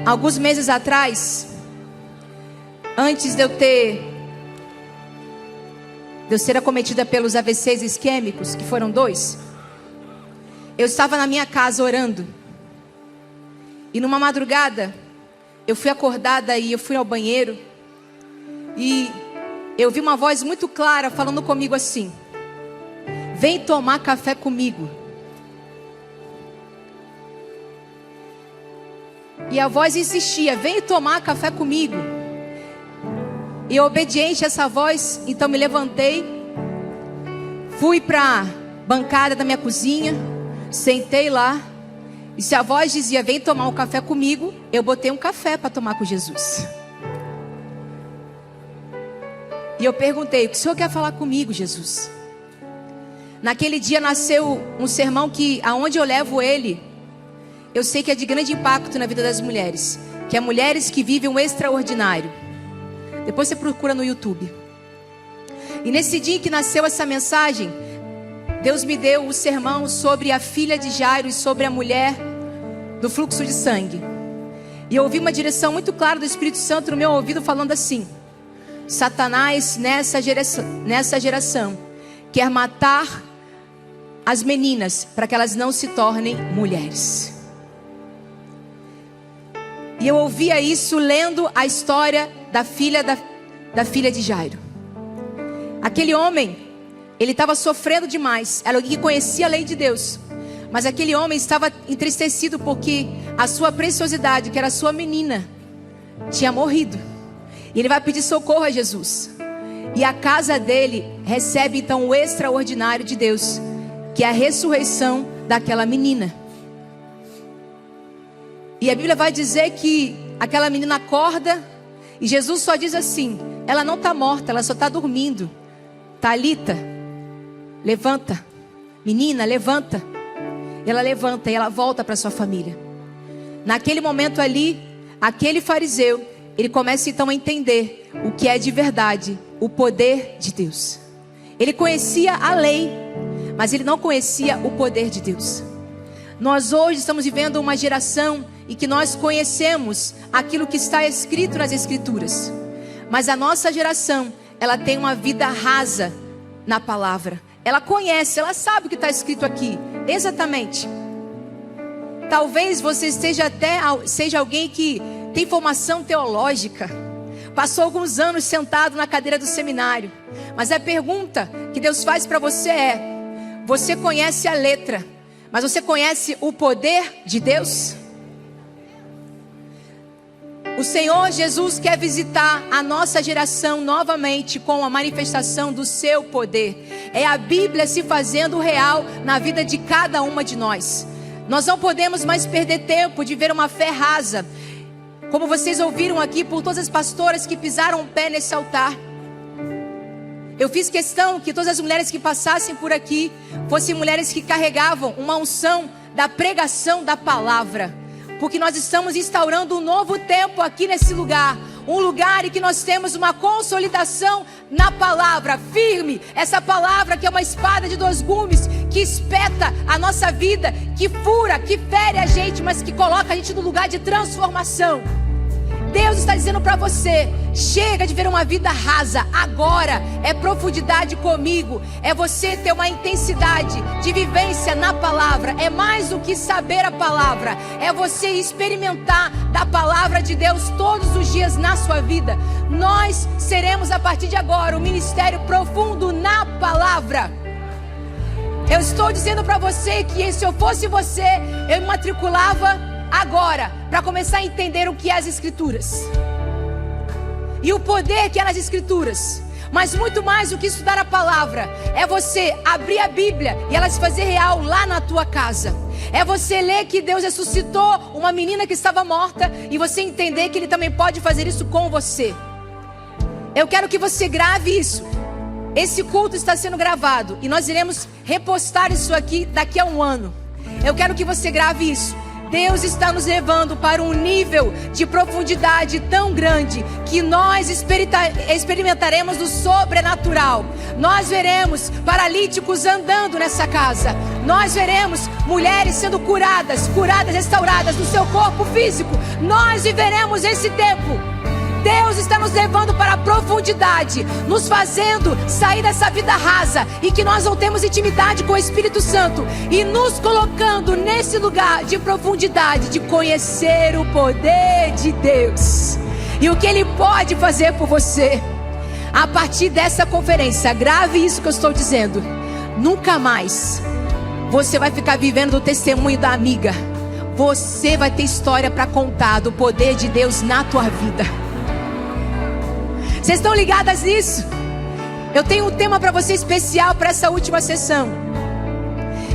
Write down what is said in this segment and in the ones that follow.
Alguns meses atrás, antes de eu ser acometida pelos AVCs isquêmicos, que foram 2, eu estava na minha casa orando. E numa madrugada, eu fui acordada e eu fui ao banheiro. E eu vi uma voz muito clara falando comigo assim: vem tomar café comigo. E a voz insistia: vem tomar café comigo. E obediente a essa voz, então me levantei, fui para a bancada da minha cozinha, sentei lá. E se a voz dizia: vem tomar um café comigo, eu botei um café para tomar com Jesus. E eu perguntei: o que o Senhor quer falar comigo, Jesus? Naquele dia nasceu um sermão que, aonde eu levo ele, eu sei que é de grande impacto na vida das mulheres, que é mulheres que vivem um extraordinário. Depois você procura no YouTube. E nesse dia que nasceu essa mensagem, Deus me deu o sermão sobre a filha de Jairo e sobre a mulher do fluxo de sangue. E eu ouvi uma direção muito clara do Espírito Santo no meu ouvido falando assim: Satanás nessa geração quer matar as meninas para que elas não se tornem mulheres. E eu ouvia isso lendo a história da filha de Jairo. Aquele homem, ele estava sofrendo demais. Era alguém que conhecia a lei de Deus, mas aquele homem estava entristecido porque a sua preciosidade, que era a sua menina, tinha morrido. E ele vai pedir socorro a Jesus. E a casa dele recebe então o extraordinário de Deus, que é a ressurreição daquela menina. E a Bíblia vai dizer que aquela menina acorda e Jesus só diz assim: ela não está morta, ela só está dormindo. Talita, levanta. Menina, levanta. Ela levanta e ela volta para sua família. Naquele momento ali, aquele fariseu, ele começa então a entender o que é de verdade o poder de Deus. Ele conhecia a lei, mas ele não conhecia o poder de Deus. Nós hoje estamos vivendo uma geração em que nós conhecemos aquilo que está escrito nas Escrituras, mas a nossa geração, ela tem uma vida rasa na palavra. Ela conhece, ela sabe o que está escrito aqui, exatamente. Talvez você seja alguém que tem formação teológica, passou alguns anos sentado na cadeira do seminário, mas a pergunta que Deus faz para você é: você conhece a letra, mas você conhece o poder de Deus? O Senhor Jesus quer visitar a nossa geração novamente com a manifestação do seu poder. É a Bíblia se fazendo real na vida de cada uma de nós. Nós não podemos mais perder tempo de ver uma fé rasa, como vocês ouviram aqui por todas as pastoras que pisaram o pé nesse altar. Eu fiz questão que todas as mulheres que passassem por aqui fossem mulheres que carregavam uma unção da pregação da palavra, porque nós estamos instaurando um novo tempo aqui nesse lugar. Um lugar em que nós temos uma consolidação na palavra, firme. Essa palavra que é uma espada de 2 gumes, que espeta a nossa vida, que fura, que fere a gente, mas que coloca a gente no lugar de transformação. Deus está dizendo para você: chega de ver uma vida rasa. Agora é profundidade comigo. É você ter uma intensidade de vivência na palavra. É mais do que saber a palavra. É você experimentar da palavra de Deus todos os dias na sua vida. Nós seremos a partir de agora um ministério profundo na palavra. Eu estou dizendo para você que se eu fosse você, eu me matriculava agora, para começar a entender o que é as Escrituras e o poder que é nas Escrituras. Mas muito mais do que estudar a palavra, é você abrir a Bíblia e ela se fazer real lá na tua casa. É você ler que Deus ressuscitou uma menina que estava morta e você entender que Ele também pode fazer isso com você. Eu quero que você grave isso. Esse culto está sendo gravado e nós iremos repostar isso aqui daqui a 1 ano. Eu quero que você grave isso. Deus está nos levando para um nível de profundidade tão grande que nós experimentaremos do sobrenatural. Nós veremos paralíticos andando nessa casa. Nós veremos mulheres sendo curadas, restauradas no seu corpo físico. Nós viveremos esse tempo. Deus está nos levando para a profundidade, nos fazendo sair dessa vida rasa e que nós não temos intimidade com o Espírito Santo e nos colocando nesse lugar de profundidade, de conhecer o poder de Deus e o que Ele pode fazer por você. A partir dessa conferência, grave isso que eu estou dizendo, nunca mais você vai ficar vivendo do testemunho da amiga. Você vai ter história para contar do poder de Deus na tua vida. Vocês estão ligadas nisso? Eu tenho um tema para você especial para essa última sessão.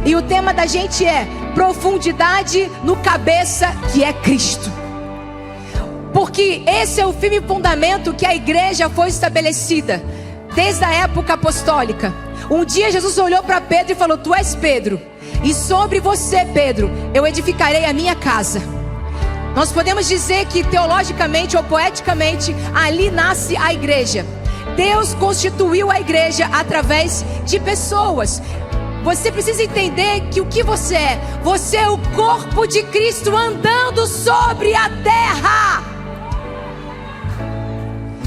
E o tema da gente é profundidade no cabeça que é Cristo. Porque esse é o firme fundamento que a igreja foi estabelecida desde a época apostólica. Um dia Jesus olhou para Pedro e falou: tu és Pedro, e sobre você, Pedro, eu edificarei a minha casa. Nós podemos dizer que teologicamente ou poeticamente ali nasce a igreja. Deus constituiu a igreja através de pessoas. Você precisa entender que o que você é? Você é o corpo de Cristo andando sobre a terra.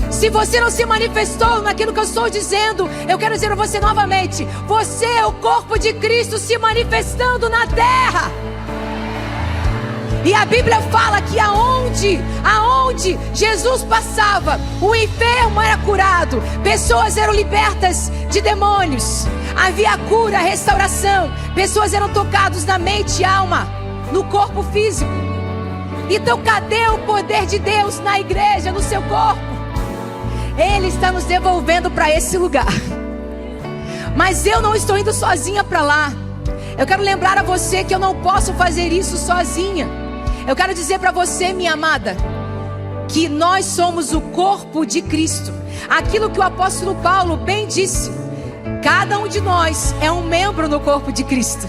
Se você não se manifestou naquilo que eu estou dizendo, eu quero dizer a você novamente: você é o corpo de Cristo se manifestando na terra. E a Bíblia fala que aonde Jesus passava, o enfermo era curado, pessoas eram libertas de demônios, havia cura, restauração, pessoas eram tocadas na mente e alma, no corpo físico. Então cadê o poder de Deus na igreja, no seu corpo? Ele está nos devolvendo para esse lugar. Mas eu não estou indo sozinha para lá. Eu quero lembrar a você que eu não posso fazer isso sozinha. Eu quero dizer para você, minha amada, que nós somos o corpo de Cristo. Aquilo que o apóstolo Paulo bem disse: cada um de nós é um membro no corpo de Cristo.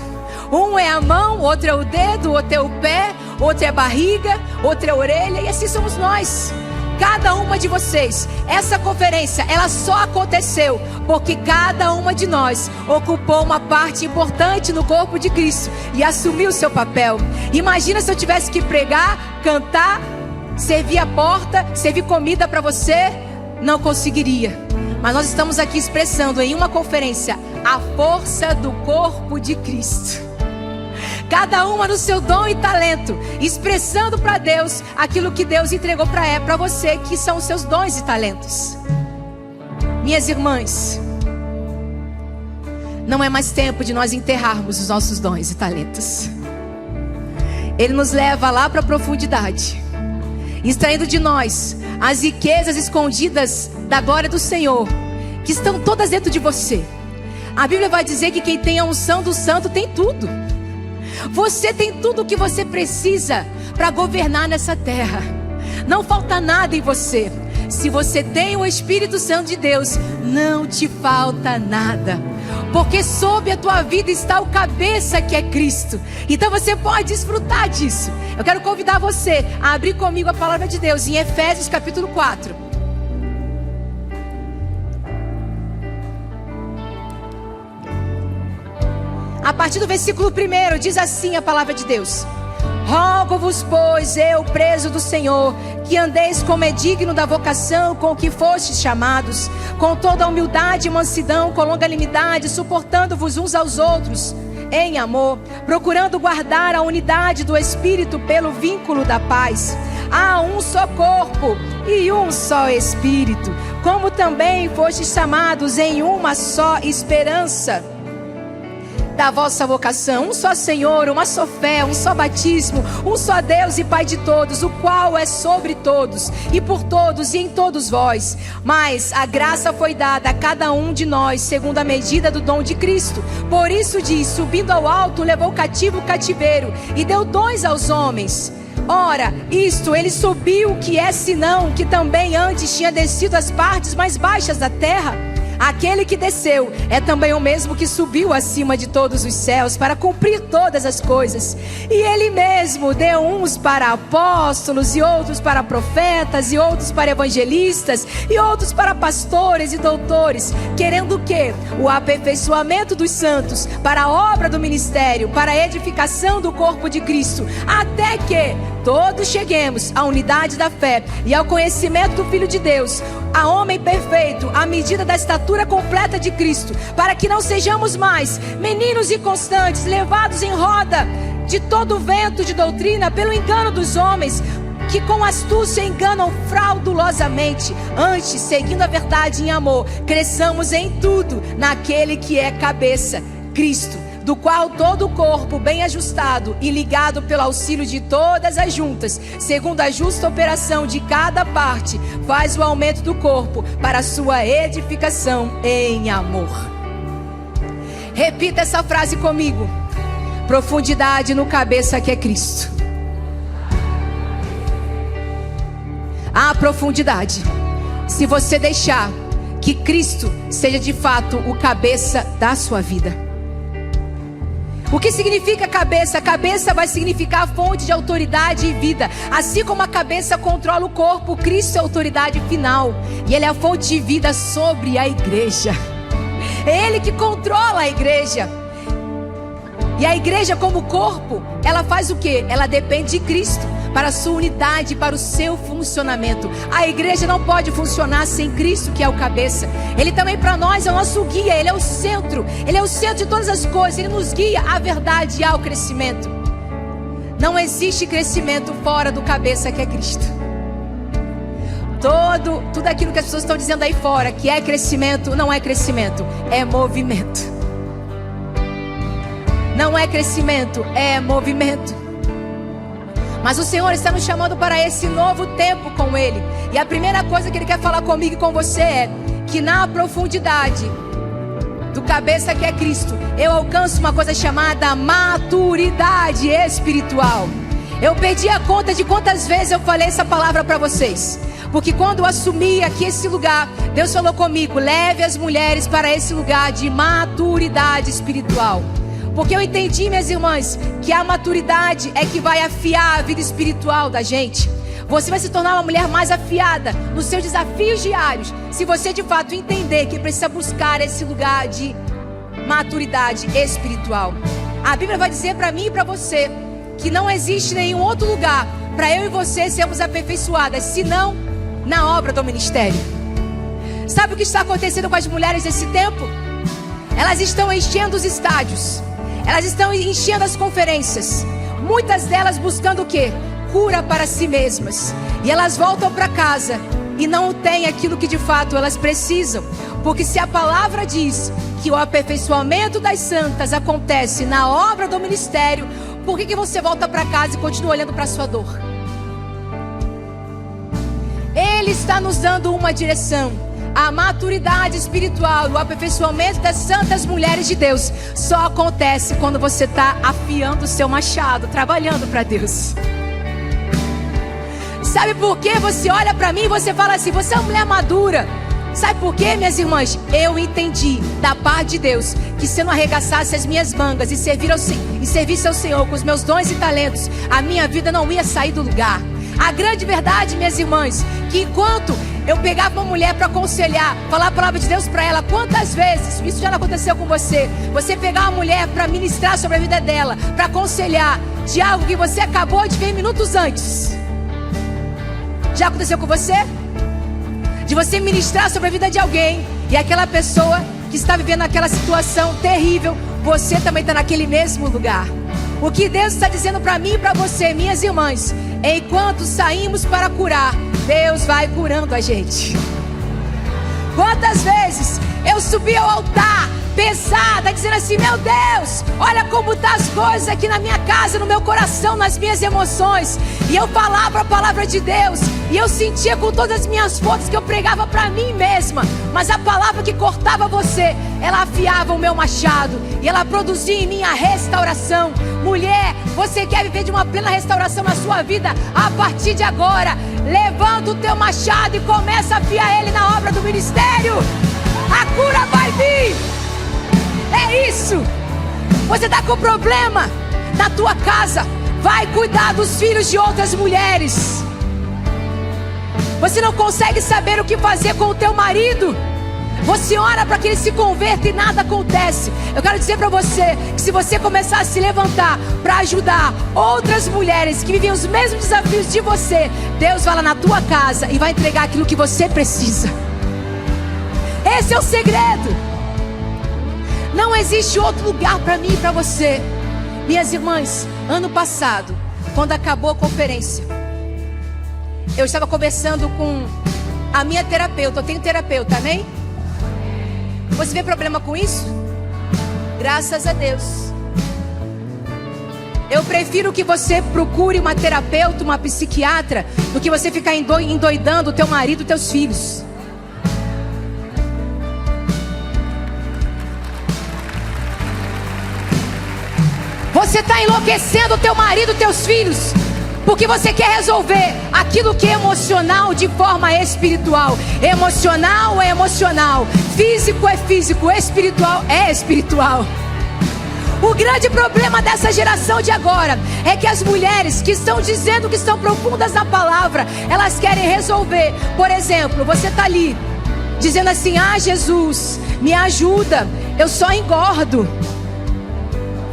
Um é a mão, outro é o dedo, outro é o pé, outro é a barriga, outro é a orelha, e assim somos nós. Cada uma de vocês, essa conferência, ela só aconteceu porque cada uma de nós ocupou uma parte importante no corpo de Cristo e assumiu o seu papel. Imagina se eu tivesse que pregar, cantar, servir a porta, servir comida para você, não conseguiria. Mas nós estamos aqui expressando em uma conferência a força do corpo de Cristo. Cada uma no seu dom e talento, expressando para Deus aquilo que Deus entregou para você, que são os seus dons e talentos. Minhas irmãs, não é mais tempo de nós enterrarmos os nossos dons e talentos. Ele nos leva lá para a profundidade, extraindo de nós as riquezas escondidas da glória do Senhor, que estão todas dentro de você. A Bíblia vai dizer que quem tem a unção do santo tem tudo. Você tem tudo o que você precisa para governar nessa terra. Não falta nada em você. Se você tem o Espírito Santo de Deus, não te falta nada. Porque sob a tua vida está o cabeça que é Cristo. Então você pode desfrutar disso. Eu quero convidar você a abrir comigo a palavra de Deus em Efésios capítulo 4. A partir do versículo 1 diz assim a palavra de Deus: rogo-vos, pois, eu, preso do Senhor, que andeis como é digno da vocação com que fostes chamados, com toda a humildade e mansidão, com longanimidade, suportando-vos uns aos outros em amor, procurando guardar a unidade do Espírito pelo vínculo da paz. Há um só corpo e um só Espírito, como também fostes chamados em uma só esperança da vossa vocação, um só Senhor, uma só fé, um só batismo, um só Deus e Pai de todos, o qual é sobre todos e por todos e em todos vós. Mas a graça foi dada a cada um de nós segundo a medida do dom de Cristo. Por isso diz: subindo ao alto, levou cativo o cativeiro e deu dons aos homens. Ora, isto ele subiu, que é senão que também antes tinha descido às partes mais baixas da terra. Aquele que desceu é também o mesmo que subiu acima de todos os céus para cumprir todas as coisas. E Ele mesmo deu uns para apóstolos, e outros para profetas, e outros para evangelistas, e outros para pastores e doutores, querendo o quê? O aperfeiçoamento dos santos, para a obra do ministério, para a edificação do corpo de Cristo, até que todos cheguemos à unidade da fé e ao conhecimento do Filho de Deus, a homem perfeito, à medida da estatura completa de Cristo, para que não sejamos mais meninos inconstantes, levados em roda de todo vento de doutrina pelo engano dos homens, que com astúcia enganam fraudulosamente. Antes, seguindo a verdade em amor, cresçamos em tudo naquele que é cabeça, Cristo, do qual todo o corpo, bem ajustado e ligado pelo auxílio de todas as juntas, segundo a justa operação de cada parte, faz o aumento do corpo para a sua edificação em amor. Repita essa frase comigo: profundidade no cabeça que é Cristo. A profundidade, se você deixar que Cristo seja de fato o cabeça da sua vida. O que significa cabeça? Cabeça vai significar fonte de autoridade e vida. Assim como a cabeça controla o corpo, Cristo é a autoridade final. E Ele é a fonte de vida sobre a igreja. É Ele que controla a igreja. E a igreja como corpo, ela faz o quê? Ela depende de Cristo para a sua unidade, para o seu funcionamento. A igreja não pode funcionar sem Cristo, que é o cabeça. Ele também para nós é o nosso guia, Ele é o centro. Ele é o centro de todas as coisas, Ele nos guia à verdade e ao crescimento. Não existe crescimento fora do cabeça que é Cristo. Tudo aquilo que as pessoas estão dizendo aí fora, que é crescimento, não é crescimento, é movimento. Não é crescimento, é movimento. Mas o Senhor está nos chamando para esse novo tempo com Ele. E a primeira coisa que Ele quer falar comigo e com você é que na profundidade do cabeça que é Cristo, eu alcanço uma coisa chamada maturidade espiritual. Eu perdi a conta de quantas vezes eu falei essa palavra para vocês. Porque quando eu assumi aqui esse lugar, Deus falou comigo: leve as mulheres para esse lugar de maturidade espiritual. Porque eu entendi, minhas irmãs, que a maturidade é que vai afiar a vida espiritual da gente. Você vai se tornar uma mulher mais afiada nos seus desafios diários, se você de fato entender que precisa buscar esse lugar de maturidade espiritual. A Bíblia vai dizer para mim e para você que não existe nenhum outro lugar para eu e você sermos aperfeiçoadas, senão na obra do ministério. Sabe o que está acontecendo com as mulheres nesse tempo? Elas estão enchendo os estádios. Elas estão enchendo as conferências. Muitas delas buscando o quê? Cura para si mesmas. E elas voltam para casa e não têm aquilo que de fato elas precisam. Porque se a palavra diz que o aperfeiçoamento das santas acontece na obra do ministério, por que você volta para casa e continua olhando para a sua dor? Ele está nos dando uma direção. A maturidade espiritual, o aperfeiçoamento das santas mulheres de Deus só acontece quando você está afiando o seu machado, trabalhando para Deus. Sabe por que você olha para mim e você fala assim: você é uma mulher madura? Sabe por quê, minhas irmãs? Eu entendi da parte de Deus que se eu não arregaçasse as minhas mangas e servisse ao Senhor com os meus dons e talentos, a minha vida não ia sair do lugar. A grande verdade, minhas irmãs, que enquanto eu pegava uma mulher para aconselhar, falar a palavra de Deus para ela, quantas vezes, isso já não aconteceu com você, você pegar uma mulher para ministrar sobre a vida dela, para aconselhar de algo que você acabou de ver minutos antes. Já aconteceu com você? De você ministrar sobre a vida de alguém e aquela pessoa que está vivendo aquela situação terrível, você também está naquele mesmo lugar. O que Deus está dizendo para mim e para você, minhas irmãs, enquanto saímos para curar, Deus vai curando a gente. Quantas vezes eu subi ao altar pesada, dizendo assim: meu Deus, olha como tá as coisas aqui na minha casa, no meu coração, nas minhas emoções. E eu falava a palavra de Deus, e eu sentia com todas as minhas forças que eu pregava para mim mesma. Mas a palavra que cortava você, ela afiava o meu machado, e ela produzia em mim a restauração. Mulher, você quer viver de uma plena restauração na sua vida? A partir de agora, levanta o teu machado e começa a afiar ele na obra do ministério. A cura vai vir. É isso. Você está com problema na tua casa, vai cuidar dos filhos de outras mulheres. Você não consegue saber o que fazer com o teu marido, você ora para que ele se converta e nada acontece. Eu quero dizer para você que se você começar a se levantar para ajudar outras mulheres que vivem os mesmos desafios de você, Deus vai lá na tua casa e vai entregar aquilo que você precisa. Esse é o segredo. Não existe outro lugar para mim e para você. Minhas irmãs, ano passado, quando acabou a conferência, eu estava conversando com a minha terapeuta. Eu tenho terapeuta, amém? Você vê problema com isso? Graças a Deus. Eu prefiro que você procure uma terapeuta, uma psiquiatra, do que você ficar endoidando o teu marido e teus filhos. Você está enlouquecendo o teu marido e teus filhos, porque você quer resolver aquilo que é emocional de forma espiritual. Emocional é emocional, físico é físico, espiritual é espiritual. O grande problema dessa geração de agora é que as mulheres que estão dizendo que estão profundas na palavra, elas querem resolver. Por exemplo, você está ali dizendo assim: ah, Jesus, me ajuda, eu só engordo.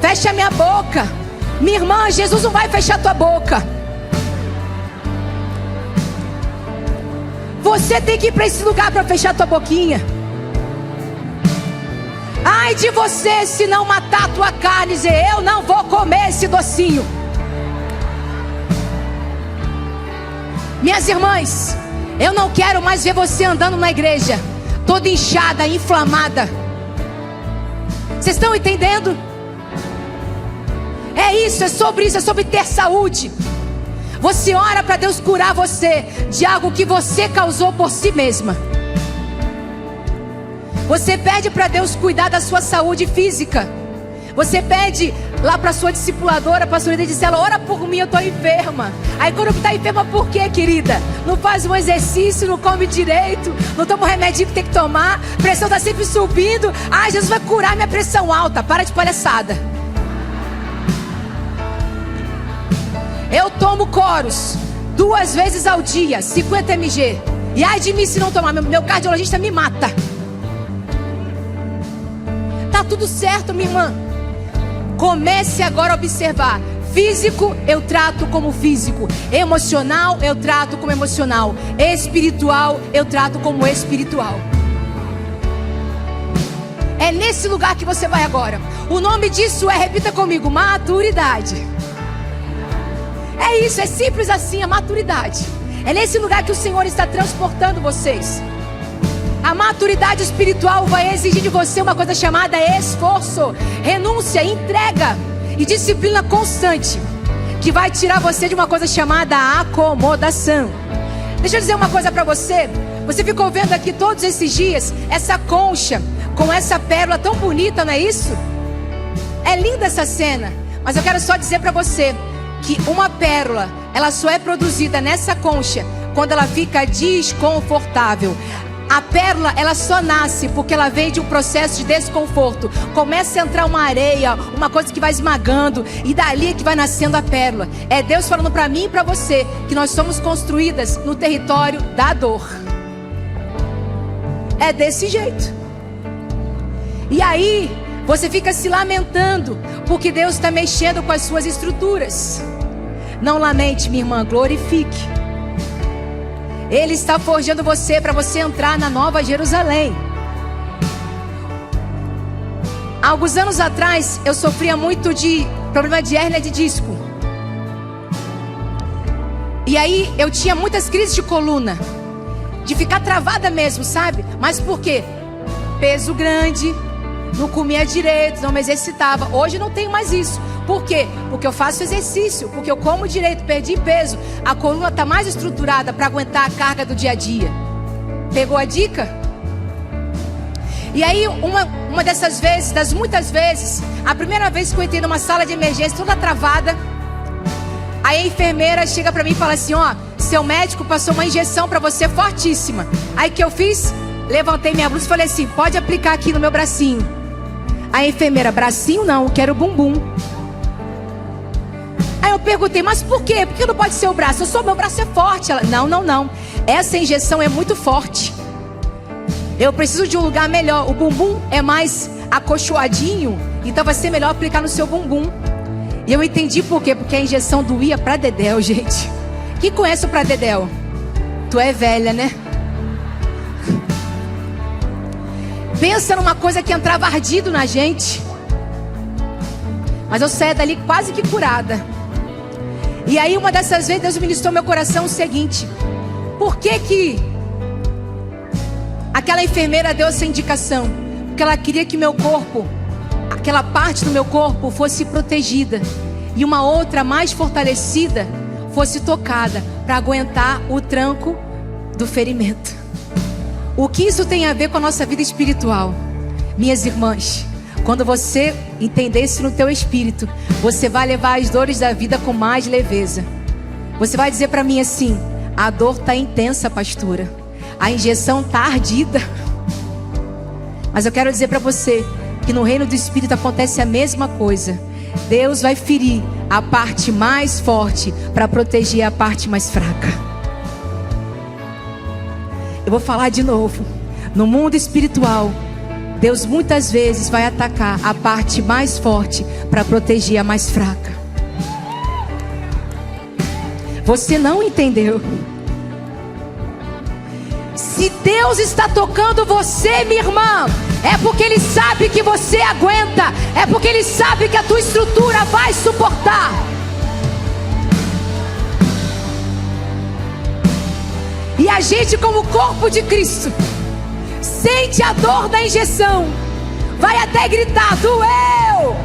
Fecha minha boca. Minha irmã, Jesus não vai fechar tua boca. Você tem que ir para esse lugar para fechar tua boquinha. Ai de você se não matar tua carne e dizer: eu não vou comer esse docinho. Minhas irmãs, eu não quero mais ver você andando na igreja toda inchada, inflamada. Vocês estão entendendo? É isso, é sobre isso, é sobre ter saúde. Você ora para Deus curar você de algo que você causou por si mesma. Você pede para Deus cuidar da sua saúde física. Você pede lá para sua discipuladora, para sua líder, diz ela: ora por mim, eu estou enferma. Aí quando está enferma, por quê, querida? Não faz um exercício, não come direito, não toma o remedinho que tem que tomar, a pressão está sempre subindo. Ah, Jesus vai curar minha pressão alta. Para de palhaçada. Eu tomo Coros 2 vezes ao dia, 50 mg. E ai de mim se não tomar, meu cardiologista me mata. Tá tudo certo, minha irmã. Comece agora a observar. Físico eu trato como físico, emocional eu trato como emocional, espiritual eu trato como espiritual. É nesse lugar que você vai agora. O nome disso é, repita comigo, maturidade. É isso, é simples assim, a maturidade. É nesse lugar que o Senhor está transportando vocês. A maturidade espiritual vai exigir de você uma coisa chamada esforço, renúncia, entrega e disciplina constante, que vai tirar você de uma coisa chamada acomodação. Deixa eu dizer uma coisa para você. Você ficou vendo aqui todos esses dias essa concha com essa pérola tão bonita, não é isso? É linda essa cena. Mas eu quero só dizer para você que uma pérola, ela só é produzida nessa concha quando ela fica desconfortável. A pérola, ela só nasce porque ela vem de um processo de desconforto. Começa a entrar uma areia, uma coisa que vai esmagando, e dali é que vai nascendo a pérola. É Deus falando para mim e para você que nós somos construídas no território da dor. É desse jeito. E aí você fica se lamentando porque Deus está mexendo com as suas estruturas. Não lamente, minha irmã, glorifique. Ele está forjando você para você entrar na Nova Jerusalém. Há alguns anos atrás eu sofria muito de problema de hérnia de disco. E aí eu tinha muitas crises de coluna, de ficar travada mesmo, sabe? Mas por quê? Peso grande, não comia direito, não me exercitava. Hoje não tenho mais isso. Por quê? Porque eu faço exercício, porque eu como direito, perdi peso. A coluna está mais estruturada para aguentar a carga do dia a dia. Pegou a dica? E aí uma dessas vezes, das muitas vezes, a primeira vez que eu entrei numa sala de emergência toda travada, aí a enfermeira chega para mim e fala assim: ó, seu médico passou uma injeção para você fortíssima. Aí que eu fiz? levantei minha blusa e falei assim: pode aplicar aqui no meu bracinho. A enfermeira: bracinho não, quero bumbum. Aí eu perguntei: mas por quê? Por que não pode ser o braço? Meu braço é forte. Ela: não. Essa injeção é muito forte. Eu preciso de um lugar melhor. O bumbum é mais acolchoadinho, então vai ser melhor aplicar no seu bumbum. E eu entendi por quê. Porque a injeção doía pra dedéu, gente. Quem conhece o pra dedéu? Tu é velha, né? Pensa numa coisa que entrava ardido na gente. Mas eu saí dali quase que curada. E aí uma dessas vezes Deus ministrou meu coração o seguinte: por que aquela enfermeira deu essa indicação? Porque ela queria que meu corpo, aquela parte do meu corpo fosse protegida, e uma outra mais fortalecida fosse tocada, para aguentar o tranco do ferimento. O que isso tem a ver com a nossa vida espiritual? Minhas irmãs, quando você entender isso no teu espírito, você vai levar as dores da vida com mais leveza. Você vai dizer para mim assim: a dor está intensa, pastora, a injeção está ardida. Mas eu quero dizer para você que no reino do Espírito acontece a mesma coisa. Deus vai ferir a parte mais forte para proteger a parte mais fraca. Eu vou falar de novo. No mundo espiritual, Deus muitas vezes vai atacar a parte mais forte para proteger a mais fraca. Você não entendeu? Se Deus está tocando você, minha irmã, é porque Ele sabe que você aguenta. É porque Ele sabe que a tua estrutura vai suportar. E a gente, como corpo de Cristo, sente a dor da injeção, vai até gritar: doeu!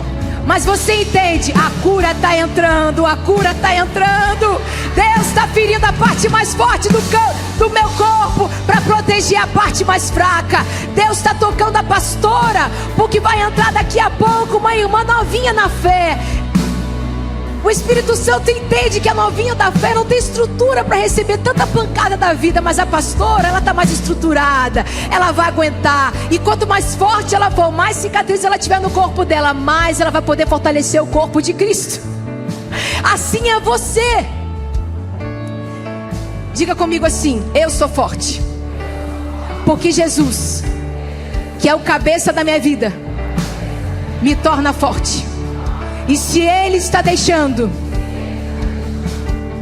Mas você entende, a cura está entrando, a cura está entrando. Deus está ferindo a parte mais forte do meu corpo para proteger a parte mais fraca. Deus está tocando a pastora, porque vai entrar daqui a pouco uma irmã novinha na fé. O Espírito Santo entende que a novinha da fé não tem estrutura para receber tanta pancada da vida, mas a pastora, ela está mais estruturada, ela vai aguentar. E quanto mais forte ela for, mais cicatriz ela tiver no corpo dela, mais ela vai poder fortalecer o corpo de Cristo. Assim é você. Diga comigo assim: eu sou forte, porque Jesus, que é o cabeça da minha vida, me torna forte. E se Ele está deixando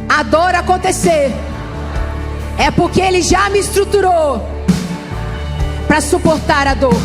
a dor acontecer, é porque Ele já me estruturou para suportar a dor.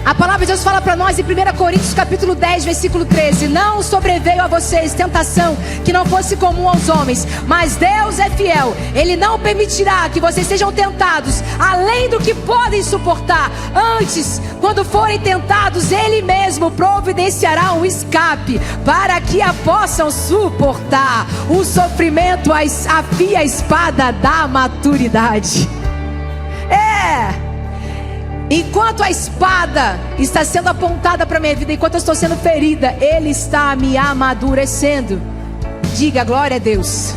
A palavra de Deus fala para nós em 1 Coríntios capítulo 10, versículo 13: não sobreveio a vocês tentação que não fosse comum aos homens, mas Deus é fiel. Ele não permitirá que vocês sejam tentados além do que podem suportar. Antes, quando forem tentados, Ele mesmo providenciará um escape para que a possam suportar. O sofrimento afia a espada da maturidade. Enquanto a espada está sendo apontada para a minha vida, enquanto eu estou sendo ferida, Ele está me amadurecendo. Diga glória a Deus.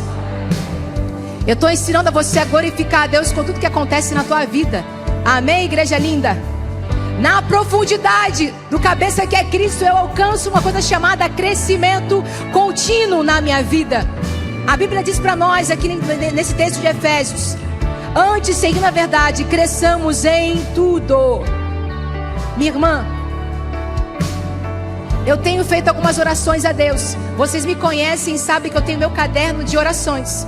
Eu estou ensinando a você a glorificar a Deus com tudo que acontece na tua vida. Amém, igreja linda? Na profundidade do cabeça que é Cristo, eu alcanço uma coisa chamada crescimento contínuo na minha vida. A Bíblia diz para nós aqui nesse texto de Efésios: antes, seguindo a verdade, cresçamos em tudo. Minha irmã, eu tenho feito algumas orações a Deus. Vocês me conhecem e sabem que eu tenho meu caderno de orações.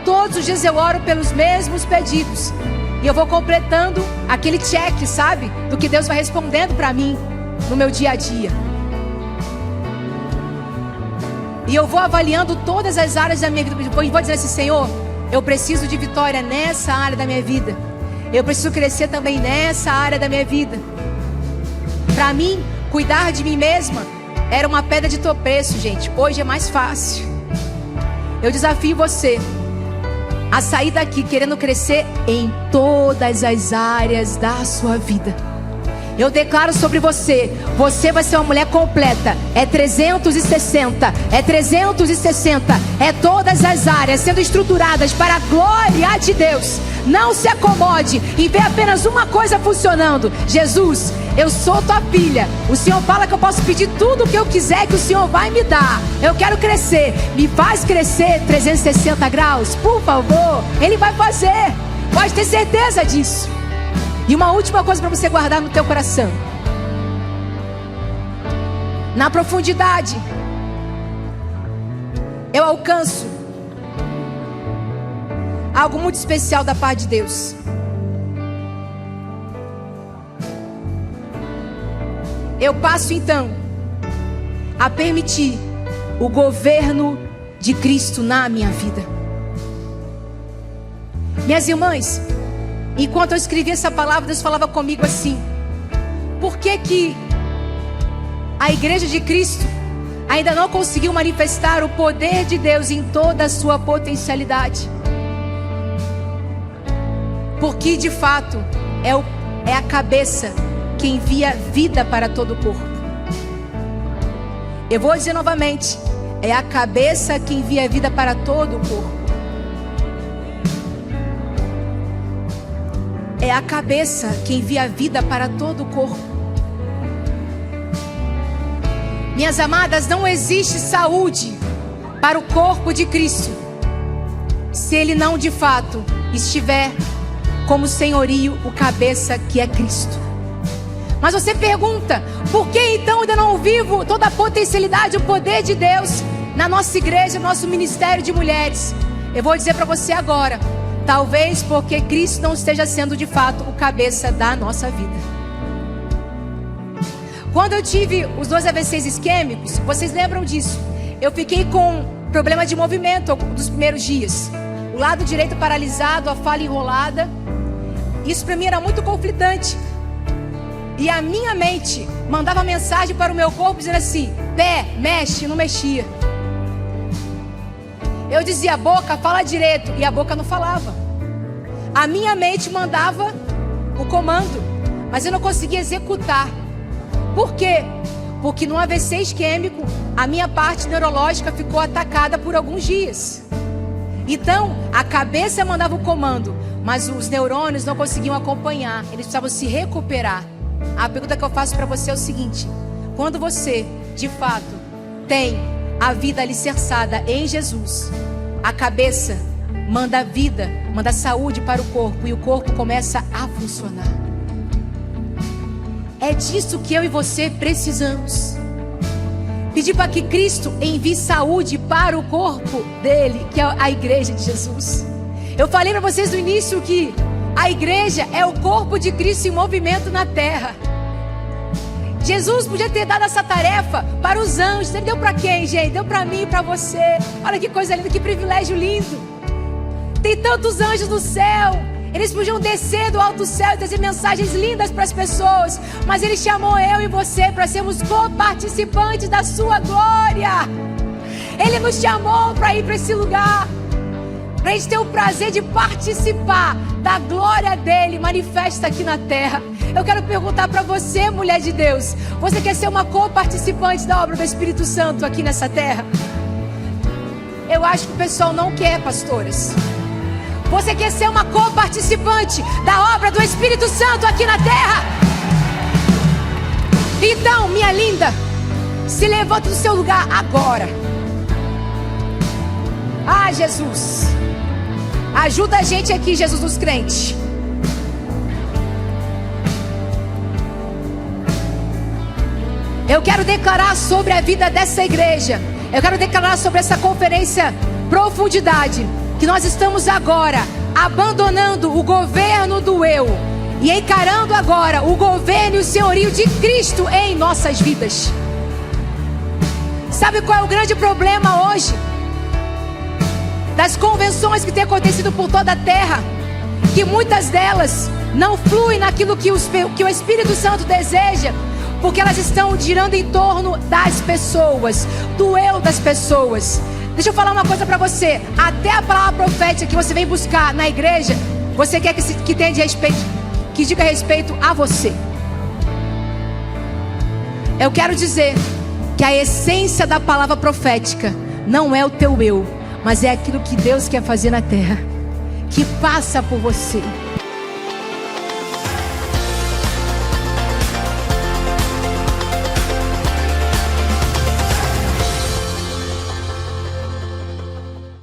Todos os dias eu oro pelos mesmos pedidos. E eu vou completando aquele check, sabe? Do que Deus vai respondendo para mim no meu dia a dia. E eu vou avaliando todas as áreas da minha vida. E vou dizer assim: Senhor, eu preciso de vitória nessa área da minha vida. Eu preciso crescer também nessa área da minha vida. Para mim, cuidar de mim mesma era uma pedra de tropeço, gente. Hoje é mais fácil. Eu desafio você a sair daqui querendo crescer em todas as áreas da sua vida. Eu declaro sobre você: você vai ser uma mulher completa. É 360, é 360, é todas as áreas sendo estruturadas para a glória de Deus. Não se acomode e vê apenas uma coisa funcionando. Jesus, eu sou tua filha. O Senhor fala que eu posso pedir tudo o que eu quiser, que o Senhor vai me dar. Eu quero crescer. Me faz crescer 360 graus, por favor. Ele vai fazer. Pode ter certeza disso. E uma última coisa para você guardar no teu coração. Na profundidade, eu alcanço algo muito especial da parte de Deus. Eu passo então a permitir o governo de Cristo na minha vida. Minhas irmãs, enquanto eu escrevia essa palavra, Deus falava comigo assim: por que a igreja de Cristo ainda não conseguiu manifestar o poder de Deus em toda a sua potencialidade? Porque de fato é a cabeça que envia vida para todo o corpo. Eu vou dizer novamente: é a cabeça que envia vida para todo o corpo. É a cabeça que envia vida para todo o corpo. Minhas amadas, não existe saúde para o corpo de Cristo se ele não de fato estiver como senhorio o cabeça que é Cristo. Mas você pergunta: por que então ainda não vivo toda a potencialidade, o poder de Deus na nossa igreja, no nosso ministério de mulheres? Eu vou dizer para você agora: talvez porque Cristo não esteja sendo de fato o cabeça da nossa vida. Quando eu tive os 2 AVCs isquêmicos, vocês lembram disso? Eu fiquei com problema de movimento dos primeiros dias. O lado direito paralisado, a fala enrolada. Isso para mim era muito conflitante. E a minha mente mandava mensagem para o meu corpo dizendo assim: pé, mexe, não mexia. Eu dizia: boca, fala direito, e a boca não falava. A minha mente mandava o comando, mas eu não conseguia executar. Por quê? Porque no AVC isquêmico, a minha parte neurológica ficou atacada por alguns dias. Então, a cabeça mandava o comando, mas os neurônios não conseguiam acompanhar. Eles precisavam se recuperar. A pergunta que eu faço para você é o seguinte: quando você, de fato, tem a vida alicerçada em Jesus, a cabeça manda vida, manda saúde para o corpo, e o corpo começa a funcionar. É disso que eu e você precisamos. Pedir para que Cristo envie saúde para o corpo dele, que é a igreja de Jesus. Eu falei para vocês no início que a igreja é o corpo de Cristo em movimento na terra. Jesus podia ter dado essa tarefa para os anjos. Ele deu para quem, gente? Deu para mim e para você. Olha que coisa linda, que privilégio lindo. Tem tantos anjos no céu. Eles podiam descer do alto céu e trazer mensagens lindas para as pessoas. Mas Ele chamou eu e você para sermos co-participantes da sua glória. Ele nos chamou para ir para esse lugar, para a gente ter o prazer de participar da glória dele manifesta aqui na terra. Eu quero perguntar para você, mulher de Deus: você quer ser uma co-participante da obra do Espírito Santo aqui nessa terra? Eu acho que o pessoal não quer, pastoras. Você quer ser uma co-participante da obra do Espírito Santo aqui na terra? Então, minha linda, se levanta do seu lugar agora. Ah, Jesus, ajuda a gente aqui, Jesus dos crentes. Eu quero declarar sobre a vida dessa igreja. Eu quero declarar sobre essa conferência Profundidade, que nós estamos agora abandonando o governo do eu e encarando agora o governo e o senhorio de Cristo em nossas vidas. Sabe qual é o grande problema hoje das convenções que têm acontecido por toda a terra? Que muitas delas não fluem naquilo que o Espírito Santo deseja, porque elas estão girando em torno das pessoas, do eu das pessoas. Deixa eu falar uma coisa para você: até a palavra profética que você vem buscar na igreja, você quer que tenha de respeito, que diga respeito a você. Eu quero dizer que a essência da palavra profética não é o teu eu, mas é aquilo que Deus quer fazer na terra. que passa por você.